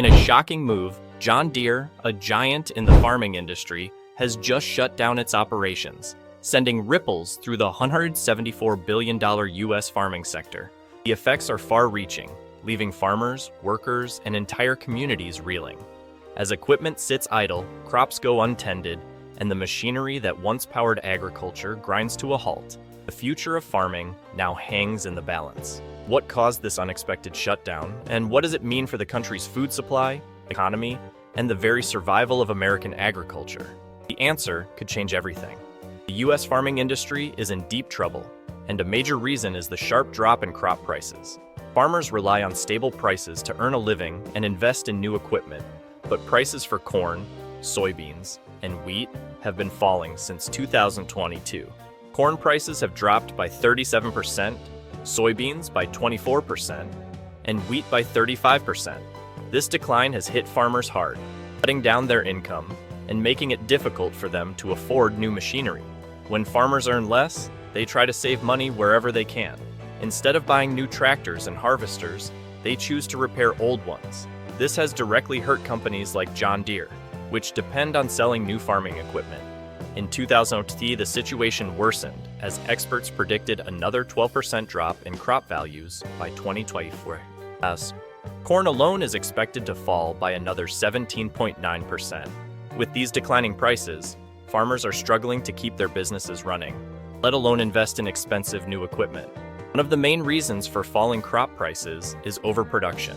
In a shocking move, John Deere, a giant in the farming industry, has just shut down its operations, sending ripples through the $174 billion U.S. farming sector. The effects are far-reaching, leaving farmers, workers, and entire communities reeling. As equipment sits idle, crops go untended, and the machinery that once powered agriculture grinds to a halt, the future of farming now hangs in the balance. What caused this unexpected shutdown, and what does it mean for the country's food supply, economy, and the very survival of American agriculture? The answer could change everything. The U.S. farming industry is in deep trouble, and a major reason is the sharp drop in crop prices. Farmers rely on stable prices to earn a living and invest in new equipment, but prices for corn, soybeans, and wheat have been falling since 2022. Corn prices have dropped by 37%, soybeans by 24%, and wheat by 35%. This decline has hit farmers hard, cutting down their income and making it difficult for them to afford new machinery. When farmers earn less, they try to save money wherever they can. Instead of buying new tractors and harvesters, they choose to repair old ones. This has directly hurt companies like John Deere, which depend on selling new farming equipment. In 2020, the situation worsened as experts predicted another 12% drop in crop values by 2024. As corn alone is expected to fall by another 17.9%. With these declining prices, farmers are struggling to keep their businesses running, let alone invest in expensive new equipment. One of the main reasons for falling crop prices is overproduction.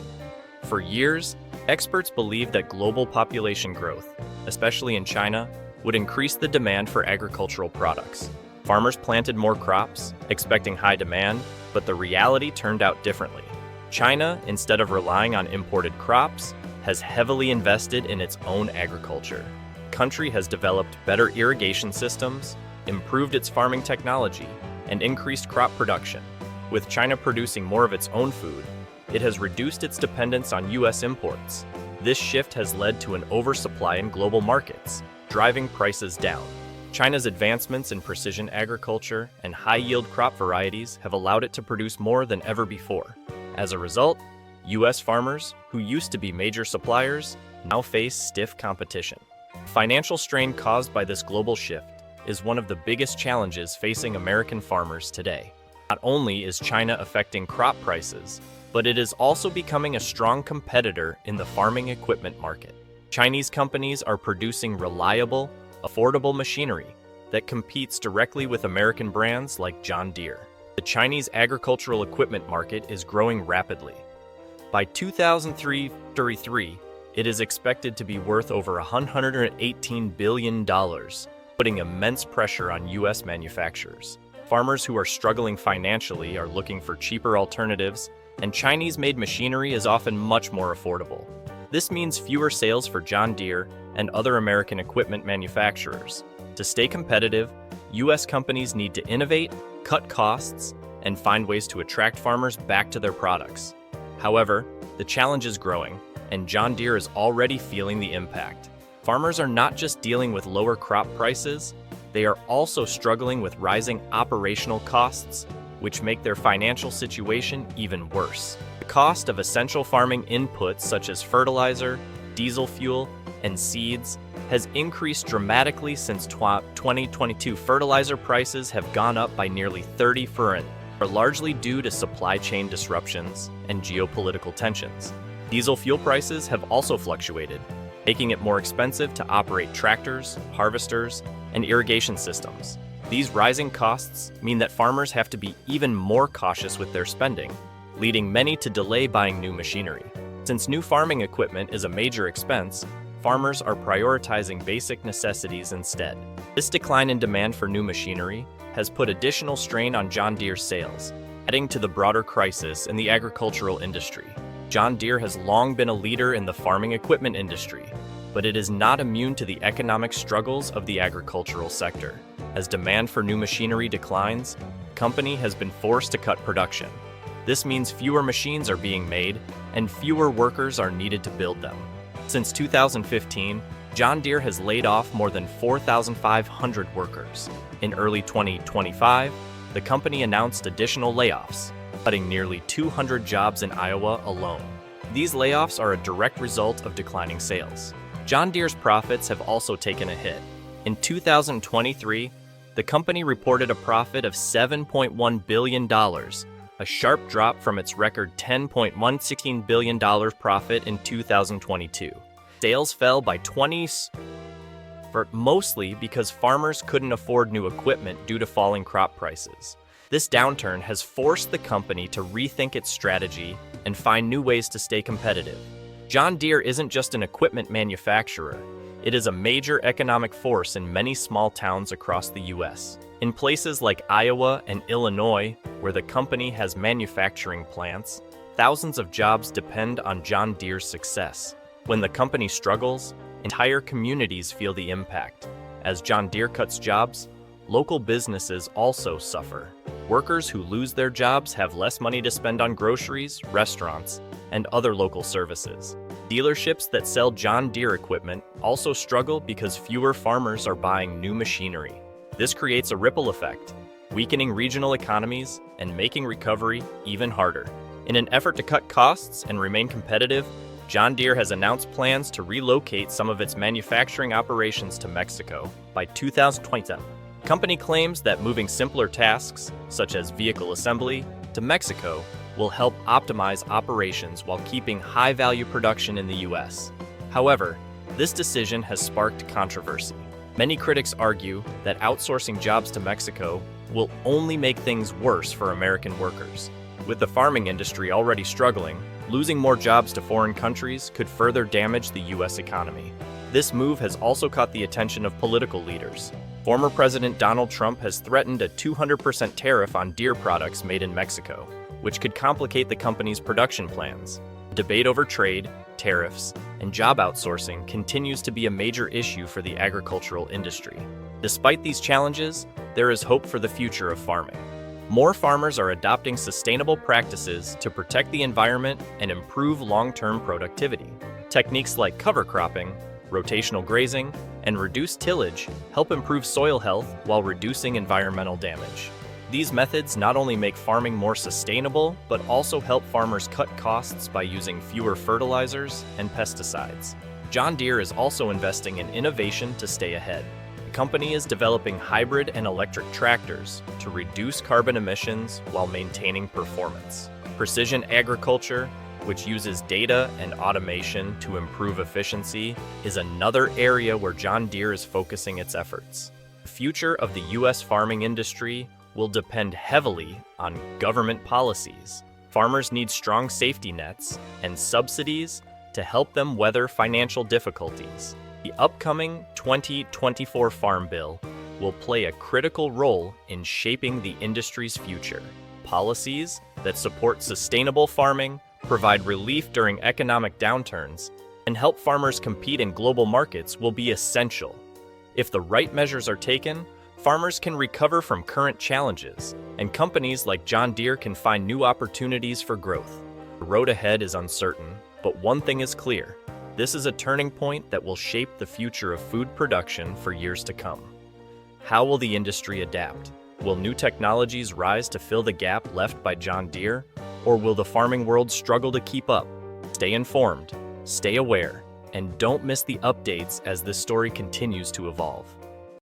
For years, experts believed that global population growth, especially in China, would increase the demand for agricultural products. Farmers planted more crops, expecting high demand, but the reality turned out differently. China, instead of relying on imported crops, has heavily invested in its own agriculture. The country has developed better irrigation systems, improved its farming technology, and increased crop production. With China producing more of its own food, it has reduced its dependence on U.S. imports. This shift has led to an oversupply in global markets, driving prices down. China's advancements in precision agriculture and high-yield crop varieties have allowed it to produce more than ever before. As a result, U.S. farmers, who used to be major suppliers, now face stiff competition. Financial strain caused by this global shift is one of the biggest challenges facing American farmers today. Not only is China affecting crop prices, but it is also becoming a strong competitor in the farming equipment market. Chinese companies are producing reliable, affordable machinery that competes directly with American brands like John Deere. The Chinese agricultural equipment market is growing rapidly. By 2033, it is expected to be worth over $118 billion, putting immense pressure on U.S. manufacturers. Farmers who are struggling financially are looking for cheaper alternatives, and Chinese-made machinery is often much more affordable. This means fewer sales for John Deere and other American equipment manufacturers. To stay competitive, U.S. companies need to innovate, cut costs, and find ways to attract farmers back to their products. However, the challenge is growing, and John Deere is already feeling the impact. Farmers are not just dealing with lower crop prices, they are also struggling with rising operational costs, which make their financial situation even worse. The cost of essential farming inputs such as fertilizer, diesel fuel, and seeds has increased dramatically since 2022. Fertilizer prices have gone up by nearly 30%, largely due to supply chain disruptions and geopolitical tensions. Diesel fuel prices have also fluctuated, making it more expensive to operate tractors, harvesters, and irrigation systems. These rising costs mean that farmers have to be even more cautious with their spending, leading many to delay buying new machinery. Since new farming equipment is a major expense, farmers are prioritizing basic necessities instead. This decline in demand for new machinery has put additional strain on John Deere's sales, adding to the broader crisis in the agricultural industry. John Deere has long been a leader in the farming equipment industry, but it is not immune to the economic struggles of the agricultural sector. As demand for new machinery declines, the company has been forced to cut production. This means fewer machines are being made and fewer workers are needed to build them. Since 2015, John Deere has laid off more than 4,500 workers. In early 2025, the company announced additional layoffs, cutting nearly 200 jobs in Iowa alone. These layoffs are a direct result of declining sales. John Deere's profits have also taken a hit. In 2023, the company reported a profit of $7.1 billion, a sharp drop from its record $10.116 billion profit in 2022. Sales fell by 20%, mostly because farmers couldn't afford new equipment due to falling crop prices. This downturn has forced the company to rethink its strategy and find new ways to stay competitive. John Deere isn't just an equipment manufacturer. It is a major economic force in many small towns across the U.S. In places like Iowa and Illinois, where the company has manufacturing plants, thousands of jobs depend on John Deere's success. When the company struggles, entire communities feel the impact. As John Deere cuts jobs, local businesses also suffer. Workers who lose their jobs have less money to spend on groceries, restaurants, and other local services. Dealerships that sell John Deere equipment also struggle because fewer farmers are buying new machinery. This creates a ripple effect, weakening regional economies and making recovery even harder. In an effort to cut costs and remain competitive, John Deere has announced plans to relocate some of its manufacturing operations to Mexico by 2027. The company claims that moving simpler tasks, such as vehicle assembly, to Mexico will help optimize operations while keeping high-value production in the U.S. However, this decision has sparked controversy. Many critics argue that outsourcing jobs to Mexico will only make things worse for American workers. With the farming industry already struggling, losing more jobs to foreign countries could further damage the U.S. economy. This move has also caught the attention of political leaders. Former President Donald Trump has threatened a 200% tariff on Deere products made in Mexico, which could complicate the company's production plans. The debate over trade, tariffs, and job outsourcing continues to be a major issue for the agricultural industry. Despite these challenges, there is hope for the future of farming. More farmers are adopting sustainable practices to protect the environment and improve long-term productivity. Techniques like cover cropping, rotational grazing, and reduced tillage help improve soil health while reducing environmental damage. These methods not only make farming more sustainable, but also help farmers cut costs by using fewer fertilizers and pesticides. John Deere is also investing in innovation to stay ahead. The company is developing hybrid and electric tractors to reduce carbon emissions while maintaining performance. Precision agriculture, which uses data and automation to improve efficiency, is another area where John Deere is focusing its efforts. The future of the U.S. farming industry will depend heavily on government policies. Farmers need strong safety nets and subsidies to help them weather financial difficulties. The upcoming 2024 Farm Bill will play a critical role in shaping the industry's future. Policies that support sustainable farming, provide relief during economic downturns, and help farmers compete in global markets will be essential. If the right measures are taken, farmers can recover from current challenges, and companies like John Deere can find new opportunities for growth. The road ahead is uncertain, but one thing is clear. This is a turning point that will shape the future of food production for years to come. How will the industry adapt? Will new technologies rise to fill the gap left by John Deere, or will the farming world struggle to keep up? Stay informed, stay aware, and don't miss the updates as this story continues to evolve.